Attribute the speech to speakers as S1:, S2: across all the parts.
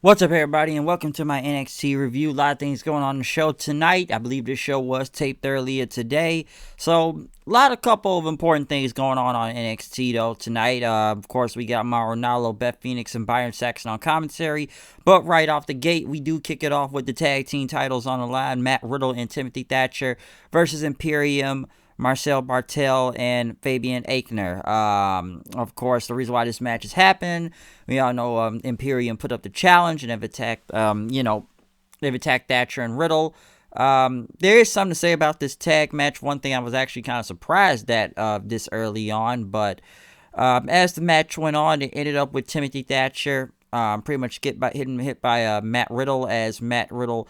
S1: What's up, everybody, and welcome to my NXT review. A lot of things going on in the show tonight. I believe this show was taped earlier today. So, a couple of important things going on NXT, though, tonight. Of course, we got Mauro Ranallo, Beth Phoenix, and Byron Saxton on commentary. But right off the gate, we do kick it off with the tag team titles on the line. Matt Riddle and Timothy Thatcher versus Imperium, Marcel Bartel, and Fabian Aichner. Of course, the reason why this match has happened, we all know Imperium put up the challenge and have attacked, they've attacked Thatcher and Riddle. There is something to say about this tag match. One thing I was actually kind of surprised at this early on, but as the match went on, it ended up with Timothy Thatcher pretty much getting hit by Matt Riddle as Matt Riddle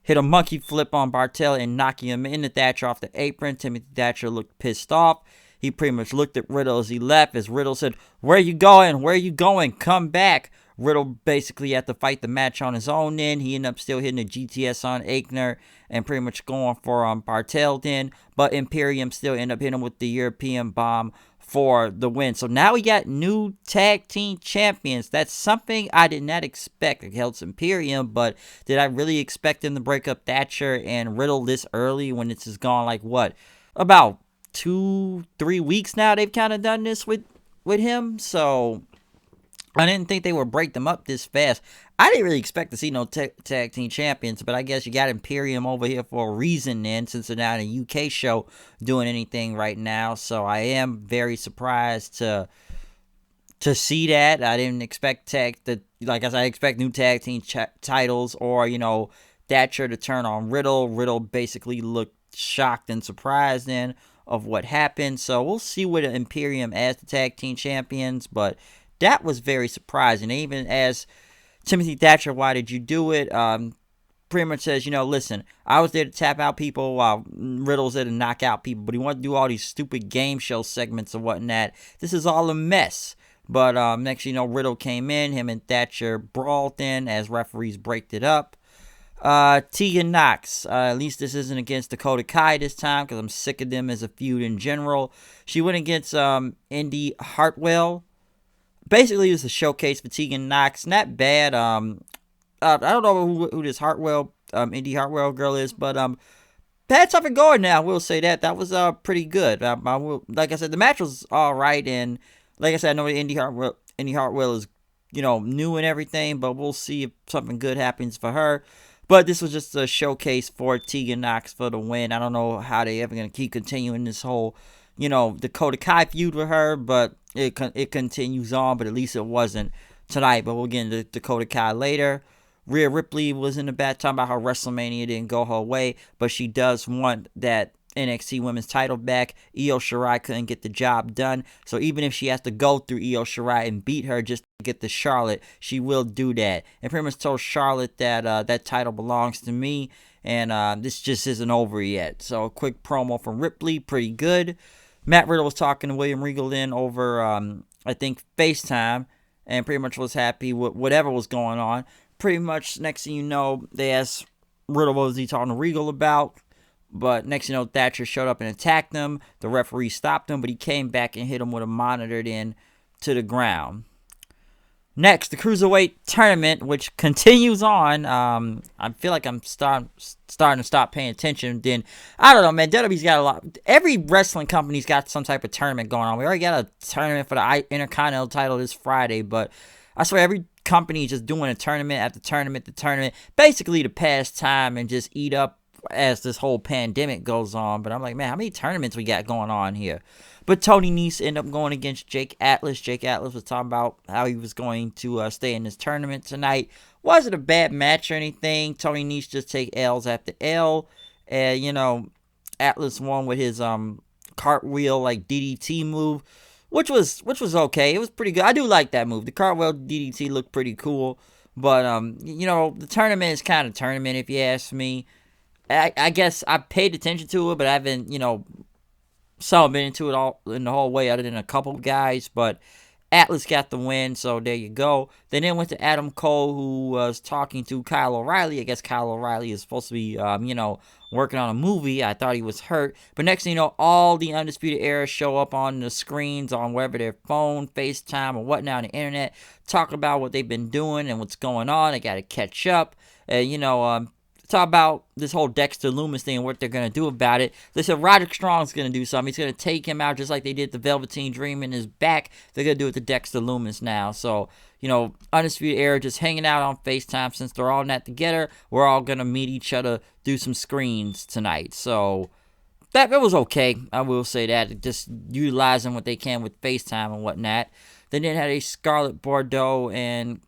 S1: hit a monkey flip on Bartel and knocking him into Thatcher off the apron. Timothy Thatcher looked pissed off. He pretty much looked at Riddle as he left, as Riddle said, "Where you going? Where you going? Come back." Riddle basically had to fight the match on his own then. He ended up still hitting a GTS on Aichner and pretty much going for Bartel then. But Imperium still ended up hitting him with the European bomb for the win. So now we got new tag team champions. That's something I did not expect. It helps Imperium, but did I really expect them to break up Thatcher and Riddle this early when it's just gone like what? About 2-3 weeks now they've kind of done this with him. So I didn't think they would break them up this fast. I didn't really expect to see no tag team champions, but I guess you got Imperium over here for a reason then, since they're not in a UK show doing anything right now. So I am very surprised to see that. I didn't expect like I said, I expect new tag team titles or, Thatcher to turn on Riddle. Riddle basically looked shocked and surprised then of what happened. So we'll see what Imperium as the tag team champions, but that was very surprising. Even as Timothy Thatcher, why did you do it? Pretty much says, listen, I was there to tap out people while Riddle's there to knock out people, but he wanted to do all these stupid game show segments and whatnot. This is all a mess. But next, Riddle came in, him and Thatcher brawled in as referees braked it up. Tegan Knox, at least this isn't against Dakota Kai this time because I'm sick of them as a feud in general. She went against Indy Hartwell. Basically, it was a showcase for Tegan Knox. Not bad. I don't know who this Hartwell, Indy Hartwell girl is, but had something going now. We'll say that was pretty good. Like I said, the match was all right, and like I said, I know Indy Hartwell is new and everything, but we'll see if something good happens for her. But this was just a showcase for Tegan Knox for the win. I don't know how they ever gonna keep continuing this whole Dakota Kai feud with her, but it continues on. But at least it wasn't tonight. But we'll get into Dakota Kai later. Rhea Ripley was in the back talking about how WrestleMania didn't go her way, but she does want that NXT Women's title back. Io Shirai couldn't get the job done, so even if she has to go through Io Shirai and beat her just to get the Charlotte, she will do that. And pretty much told Charlotte that that title belongs to me, and this just isn't over yet. So a quick promo from Ripley, pretty good. Matt Riddle was talking to William Regal then over, I think, FaceTime, and pretty much was happy with whatever was going on. Pretty much, next thing you know, they asked Riddle what was he talking to Regal about, but next thing you know, Thatcher showed up and attacked him. The referee stopped him, but he came back and hit him with a monitor then to the ground. Next, the Cruiserweight Tournament, which continues on. I feel like I'm starting to stop paying attention. Then, I don't know, man. WWE's got a lot. Every wrestling company's got some type of tournament going on. We already got a tournament for the Intercontinental title this Friday, but I swear every company is just doing a tournament after tournament to tournament, basically to pass time and just eat up as this whole pandemic goes on. But I'm like, man, how many tournaments we got going on here? But Tony Nese ended up going against Jake Atlas. Jake Atlas was talking about how he was going to stay in this tournament tonight. Wasn't a bad match or anything. Tony Nese just take L's after L. And, Atlas won with his cartwheel, like, DDT move, which was okay. It was pretty good. I do like that move. The cartwheel DDT looked pretty cool. But, the tournament is kind of tournament, if you ask me. I guess I paid attention to it, but I haven't, been into it all in the whole way other than a couple guys. But Atlas got the win, so there you go. They then went to Adam Cole, who was talking to Kyle O'Reilly. I guess Kyle O'Reilly is supposed to be, working on a movie. I thought he was hurt. But next thing you know, all the Undisputed Era show up on the screens on wherever their phone, FaceTime, or whatnot on the internet, talk about what they've been doing and what's going on. They got to catch up. Talk about this whole Dexter Lumis thing and what they're going to do about it. They said Roderick Strong's going to do something. He's going to take him out just like they did the Velveteen Dream in his back. They're going to do it to Dexter Lumis now. So, Undisputed Era just hanging out on FaceTime since they're all in that together. We're all going to meet each other, do some screens tonight. So, that was okay. I will say that. Just utilizing what they can with FaceTime and whatnot. They then had a Scarlett Bordeaux and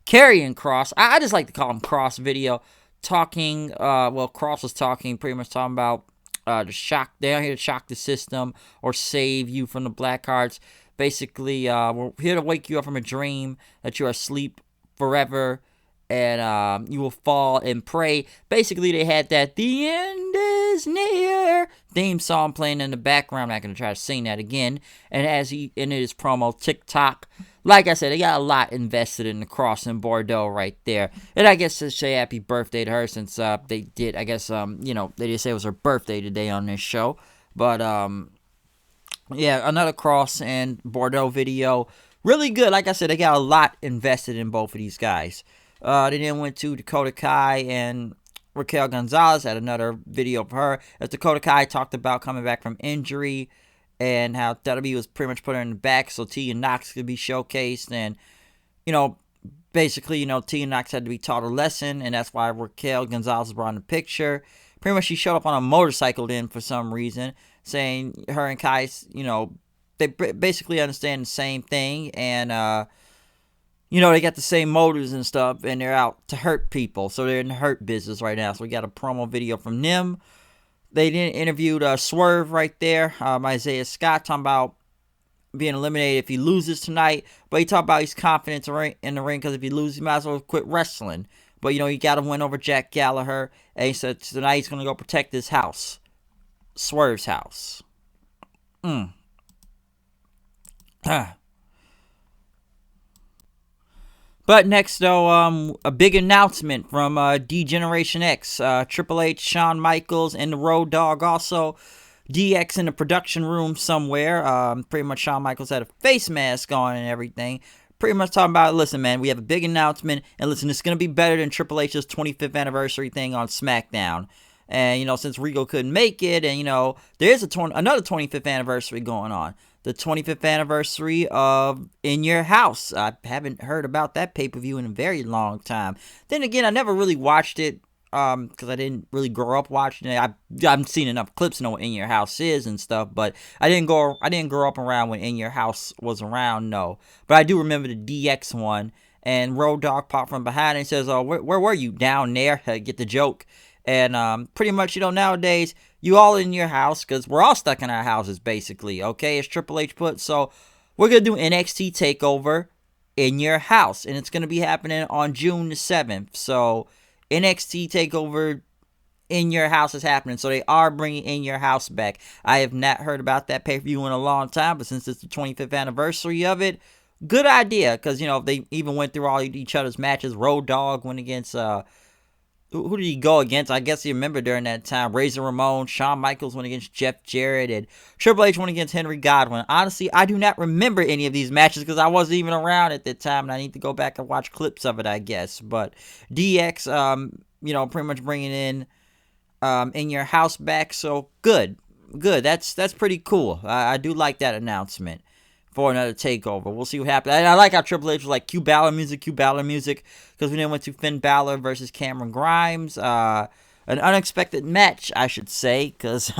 S1: Karrion Kross. I just like to call him Cross video. Talking, Kross was talking, pretty much talking about they're here to shock the system or save you from the black hearts. Basically, we're here to wake you up from a dream that you are asleep forever and you will fall and pray. Basically, they had that "The End Is Near" theme song playing in the background. I'm not going to try to sing that again. And as he ended his promo, TikTok, like I said, they got a lot invested in the Kross and Bordeaux right there. And I guess to say happy birthday to her since they did, I guess, they did say it was her birthday today on this show. But, another Kross and Bordeaux video. Really good. Like I said, they got a lot invested in both of these guys. They then went to Dakota Kai and Raquel Gonzalez, had another video of her. As Dakota Kai talked about coming back from injury and how WWE was pretty much put her in the back so Tegan Nox could be showcased. And, basically, Tegan Nox had to be taught a lesson, and that's why Raquel Gonzalez was brought in the picture. Pretty much she showed up on a motorcycle then for some reason, saying her and Kai, they basically understand the same thing, and, they got the same motives and stuff, and they're out to hurt people. So they're in the hurt business right now. So we got a promo video from them. They then interviewed Swerve right there, Isaiah Scott, talking about being eliminated if he loses tonight. But he talked about his confidence in the ring because if he loses, he might as well quit wrestling. But, he got to win over Jack Gallagher. And he said tonight he's going to go protect his house. Swerve's house. But next, though, a big announcement from D-Generation X. Triple H, Shawn Michaels, and the Road Dogg also. DX in the production room somewhere. Pretty much Shawn Michaels had a face mask on and everything. Pretty much talking about, listen, man, we have a big announcement. And listen, it's going to be better than Triple H's 25th anniversary thing on SmackDown. And, since Regal couldn't make it, and, there's another 25th anniversary going on. The 25th anniversary of In Your House. I haven't heard about that pay-per-view in a very long time. Then again, I never really watched it because I didn't really grow up watching it. I've seen enough clips to know what In Your House is and stuff, but I didn't grow up around when In Your House was around, no. But I do remember the DX one, and Road Dogg popped from behind and says, "Oh, where were you? Down there?" Get the joke. And pretty much, nowadays, you all in your house, because we're all stuck in our houses, basically, okay, as Triple H put. So, we're going to do NXT TakeOver in your house, and it's going to be happening on June the 7th. So, NXT TakeOver in your house is happening. So, they are bringing In Your House back. I have not heard about that pay-per-view in a long time, but since it's the 25th anniversary of it, good idea, because, they even went through all each other's matches. Road Dogg went against... who did he go against? I guess you remember during that time. Razor Ramon, Shawn Michaels went against Jeff Jarrett, and Triple H went against Henry Godwinn. Honestly, I do not remember any of these matches because I wasn't even around at that time, and I need to go back and watch clips of it, I guess. But DX, pretty much bringing in Your House back, so good. That's pretty cool. I do like that announcement for another takeover. We'll see what happens. And I like how Triple H was like, Q Balor music, because we then went to Finn Balor versus Cameron Grimes. An unexpected match, I should say, because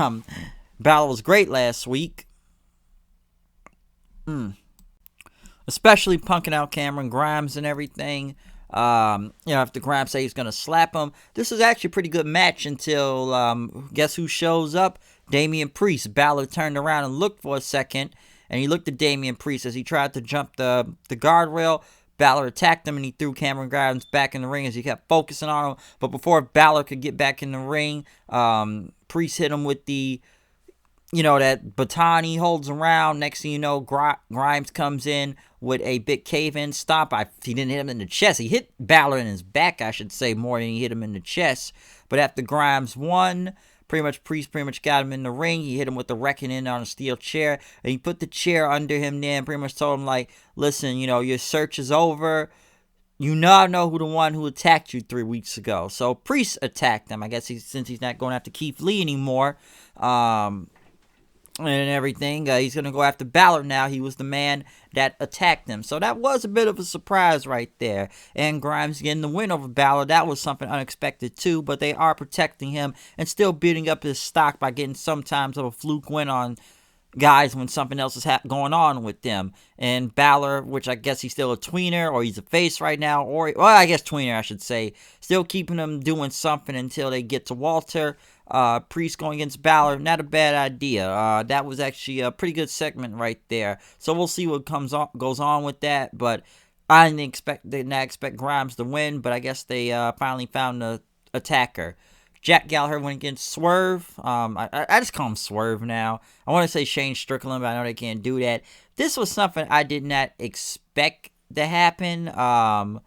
S1: Balor was great last week. Especially punking out Cameron Grimes and everything. After Grimes say he's going to slap him. This is actually a pretty good match until, guess who shows up? Damian Priest. Balor turned around and looked for a second. And he looked at Damian Priest as he tried to jump the guardrail. Balor attacked him and he threw Cameron Grimes back in the ring as he kept focusing on him. But before Balor could get back in the ring, Priest hit him with the that baton he holds around. Next thing you know, Grimes comes in with a big cave-in stomp. He didn't hit him in the chest. He hit Balor in his back, I should say, more than he hit him in the chest. But after Grimes won, Priest got him in the ring. He hit him with the reckoning on a steel chair. And he put the chair under him there and pretty much told him, like, listen, your search is over. You now know who the one who attacked you 3 weeks ago. So Priest attacked him. I guess since he's not going after Keith Lee anymore. And everything. He's going to go after Balor now. He was the man that attacked him. So that was a bit of a surprise right there. And Grimes getting the win over Balor. That was something unexpected too. But they are protecting him and still beating up his stock by getting sometimes of a fluke win on guys when something else is going on with them. And Balor, which I guess he's still a tweener or he's a face right now. Well, I guess tweener I should say. Still keeping him doing something until they get to Walter. Priest going against Balor, not a bad idea. That was actually a pretty good segment right there. So we'll see what goes on with that. But I did not expect Grimes to win, but I guess they finally found the attacker. Jack Gallagher went against Swerve. I just call him Swerve now. I want to say Shane Strickland, but I know they can't do that. This was something I did not expect to happen. Something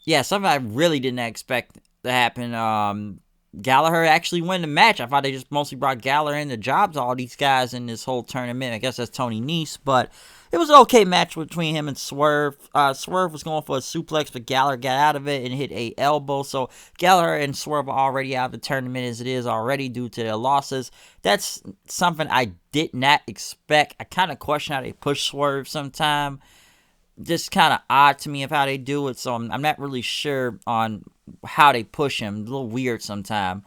S1: I really did not expect to happen. Gallagher actually won the match. I thought they just mostly brought Gallagher in to jobs all these guys in this whole tournament. I guess that's Tony Nese, but it was an okay match between him and Swerve. Swerve was going for a suplex, but Gallagher got out of it and hit a elbow. So Gallagher and Swerve are already out of the tournament as it is already due to their losses. That's something I did not expect. I kind of question how they push Swerve sometime. Just kind of odd to me of how they do it, so I'm not really sure on how they push him. A little weird sometimes,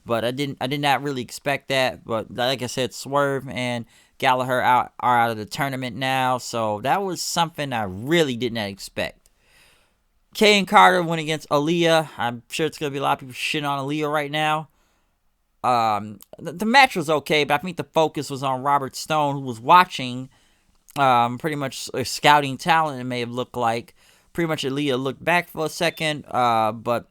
S1: but I did not really expect that. But like I said, Swerve and Gallagher are out of the tournament now, so that was something I really did not expect. Kay and Carter went against Aliyah. I'm sure it's gonna be a lot of people shitting on Aliyah right now. The match was okay, but I think the focus was on Robert Stone, who was watching. Pretty much scouting talent, it may have looked like. Pretty much Aliyah looked back for a second, but,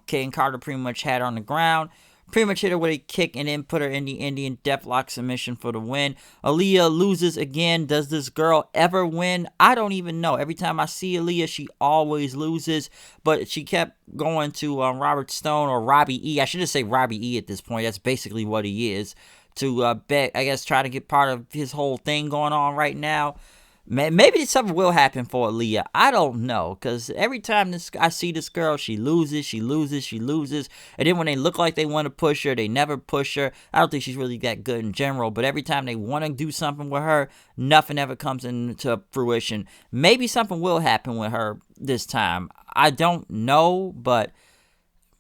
S1: Kay and Carter pretty much had her on the ground. Pretty much hit her with a kick and then put her in the Indian Deathlock submission for the win. Aliyah loses again. Does this girl ever win? I don't even know. Every time I see Aliyah, she always loses, but she kept going to Robert Stone or Robbie E. I should just say Robbie E at this point. That's basically what he is. To try to get part of his whole thing going on right now. Maybe something will happen for Aliyah. I don't know, because every time I see this girl, she loses. And then when they look like they want to push her, they never push her. I don't think she's really that good in general, but every time they want to do something with her, nothing ever comes into fruition. Maybe something will happen with her this time. I don't know, but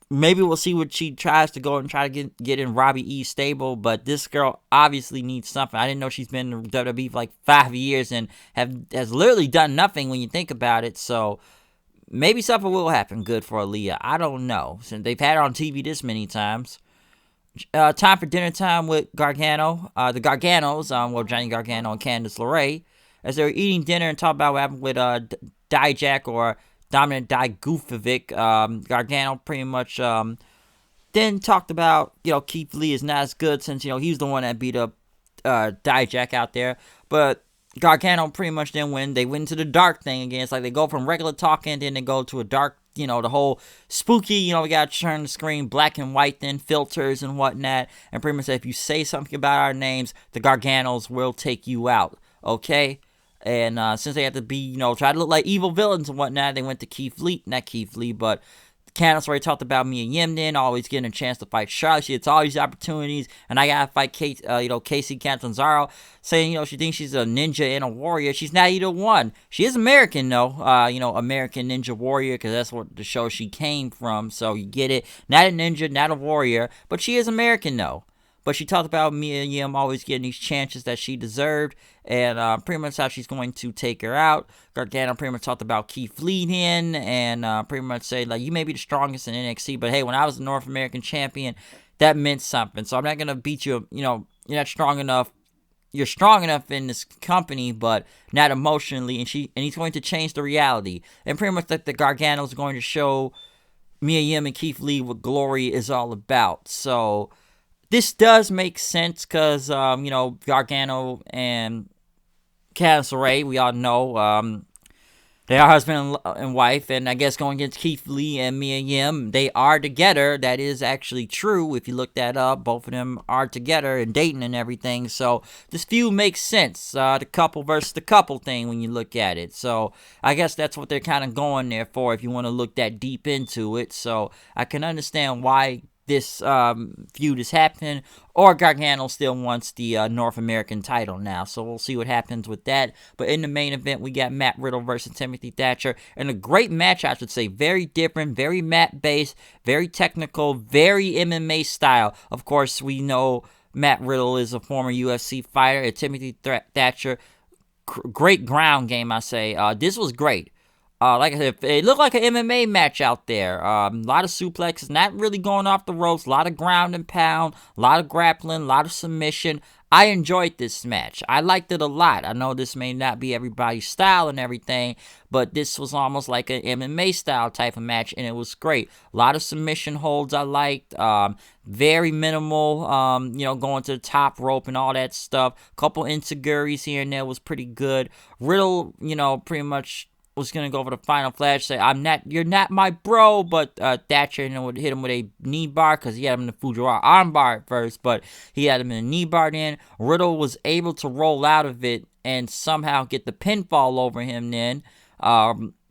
S1: maybe we'll see what she tries to go and try to get in Robbie E's stable, but this girl obviously needs something. I didn't know she's been in WWE for like 5 years and has literally done nothing when you think about it, so maybe something will happen good for Aliyah. I don't know, since they've had her on TV this many times. Time for dinner time with Gargano. The Garganos, Johnny Gargano and Candice LeRae, as they were eating dinner and talking about what happened with Dijak or Dominant Dijakovic. Gargano pretty much then talked about, Keith Lee is not as good since, he's the one that beat up Dijak out there. But Gargano pretty much then they went into the dark thing again. It's like they go from regular talking, then they go to a dark, the whole spooky, we got to turn the screen black and white, then filters and whatnot. And pretty much said, if you say something about our names, the Garganos will take you out. Okay? And since they had to be, try to look like evil villains and whatnot, they went to Keith Lee. Not Keith Lee, but Candice already talked about Mia Yimden always getting a chance to fight Charlotte. She gets all these opportunities, and I gotta fight Casey Catanzaro, saying, she thinks she's a ninja and a warrior. She's not either one. She is American, though. American Ninja Warrior, because that's what the show she came from, so you get it. Not a ninja, not a warrior, but she is American, though. But she talked about Mia Yim always getting these chances that she deserved, and pretty much how she's going to take her out. Gargano pretty much talked about Keith Lee and pretty much said, like, you may be the strongest in NXT, but hey, when I was the North American champion, that meant something. So I'm not going to beat you, you're not strong enough. You're strong enough in this company, but not emotionally, and he's going to change the reality. And pretty much like the Gargano's going to show Mia Yim and Keith Lee what glory is all about. So this does make sense because, you know, Gargano and Candice LeRae, we all know, they are husband and wife, and I guess going against Keith Lee and Mia Yim, they are together. That is actually true. If you look that up, both of them are together and dating and everything. So this feud makes sense. The couple versus the couple thing when you look at it. So I guess that's what they're kind of going there for if you want to look that deep into it. So I can understand why this feud is happening, or Gargano still wants the North American title now, so we'll see what happens with that. But in the main event, we got Matt Riddle versus Timothy Thatcher, and a great match, I should say. Very different, very mat-based, very technical, very MMA style. Of course, we know Matt Riddle is a former UFC fighter, and Timothy Thatcher, great ground game, I say. This was great. Like I said, it looked like an MMA match out there. A lot of suplexes, not really going off the ropes. A lot of ground and pound, a lot of grappling, a lot of submission. I enjoyed this match. I liked it a lot. I know this may not be everybody's style and everything, but this was almost like an MMA style type of match, and it was great. A lot of submission holds I liked. Very minimal, you know, going to the top rope and all that stuff. Couple enziguris here and there was pretty good. Riddle, you know, pretty much was going to go for the final flash, say, you're not my bro, but Thatcher, you know, would hit him with a knee bar, because he had him in the Fujiwara arm bar at first, but he had him in a knee bar then. Riddle was able to roll out of it and somehow get the pinfall over him then.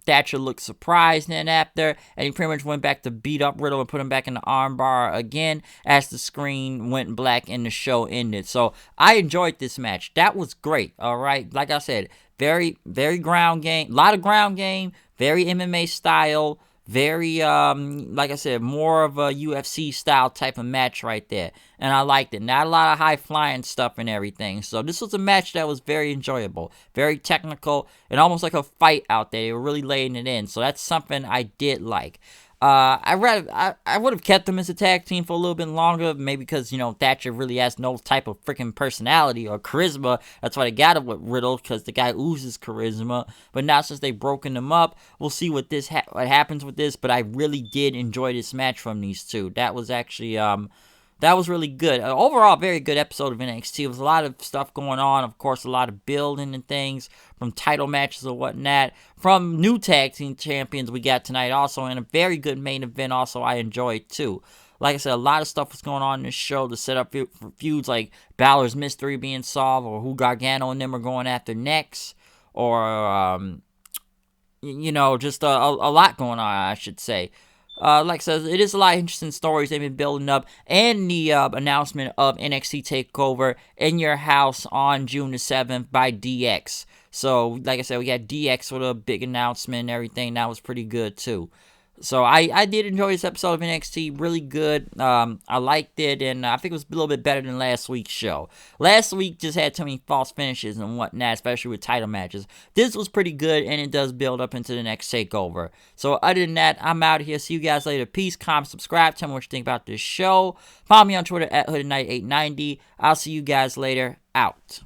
S1: Thatcher looked surprised then after, and he pretty much went back to beat up Riddle and put him back in the armbar again as the screen went black and the show ended. So I enjoyed this match. That was great, all right? Like I said, very, very ground game, a lot of ground game, very MMA style, very, like I said, more of a UFC style type of match right there. And I liked it. Not a lot of high flying stuff and everything. So this was a match that was very enjoyable, very technical, and almost like a fight out there. They were really laying it in. So that's something I did like. I would have kept them as a tag team for a little bit longer, maybe because, you know, Thatcher really has no type of freaking personality or charisma. That's why they got him with Riddle, because the guy oozes charisma. But now since they've broken them up, we'll see what what happens with this. But I really did enjoy this match from these two. That was actually that was really good. Overall, very good episode of NXT. There was a lot of stuff going on. Of course, a lot of building and things from title matches or whatnot. From new tag team champions we got tonight also. And a very good main event also I enjoyed too. Like I said, a lot of stuff was going on in this show to set up for feuds like Balor's mystery being solved, or who Gargano and them are going after next. Or, you know, just a lot going on, I should say. Like I said, it is a lot of interesting stories they've been building up, and the announcement of NXT TakeOver in your house on June the 7th by DX. So, like I said, we got DX with a big announcement and everything. That was pretty good, too. So, I did enjoy this episode of NXT. Really good. I liked it, and I think it was a little bit better than last week's show. Last week just had too many false finishes and whatnot, especially with title matches. This was pretty good, and it does build up into the next TakeOver. So, other than that, I'm out of here. See you guys later. Peace, comment, subscribe. Tell me what you think about this show. Follow me on Twitter at HoodedKnight890. I'll see you guys later. Out.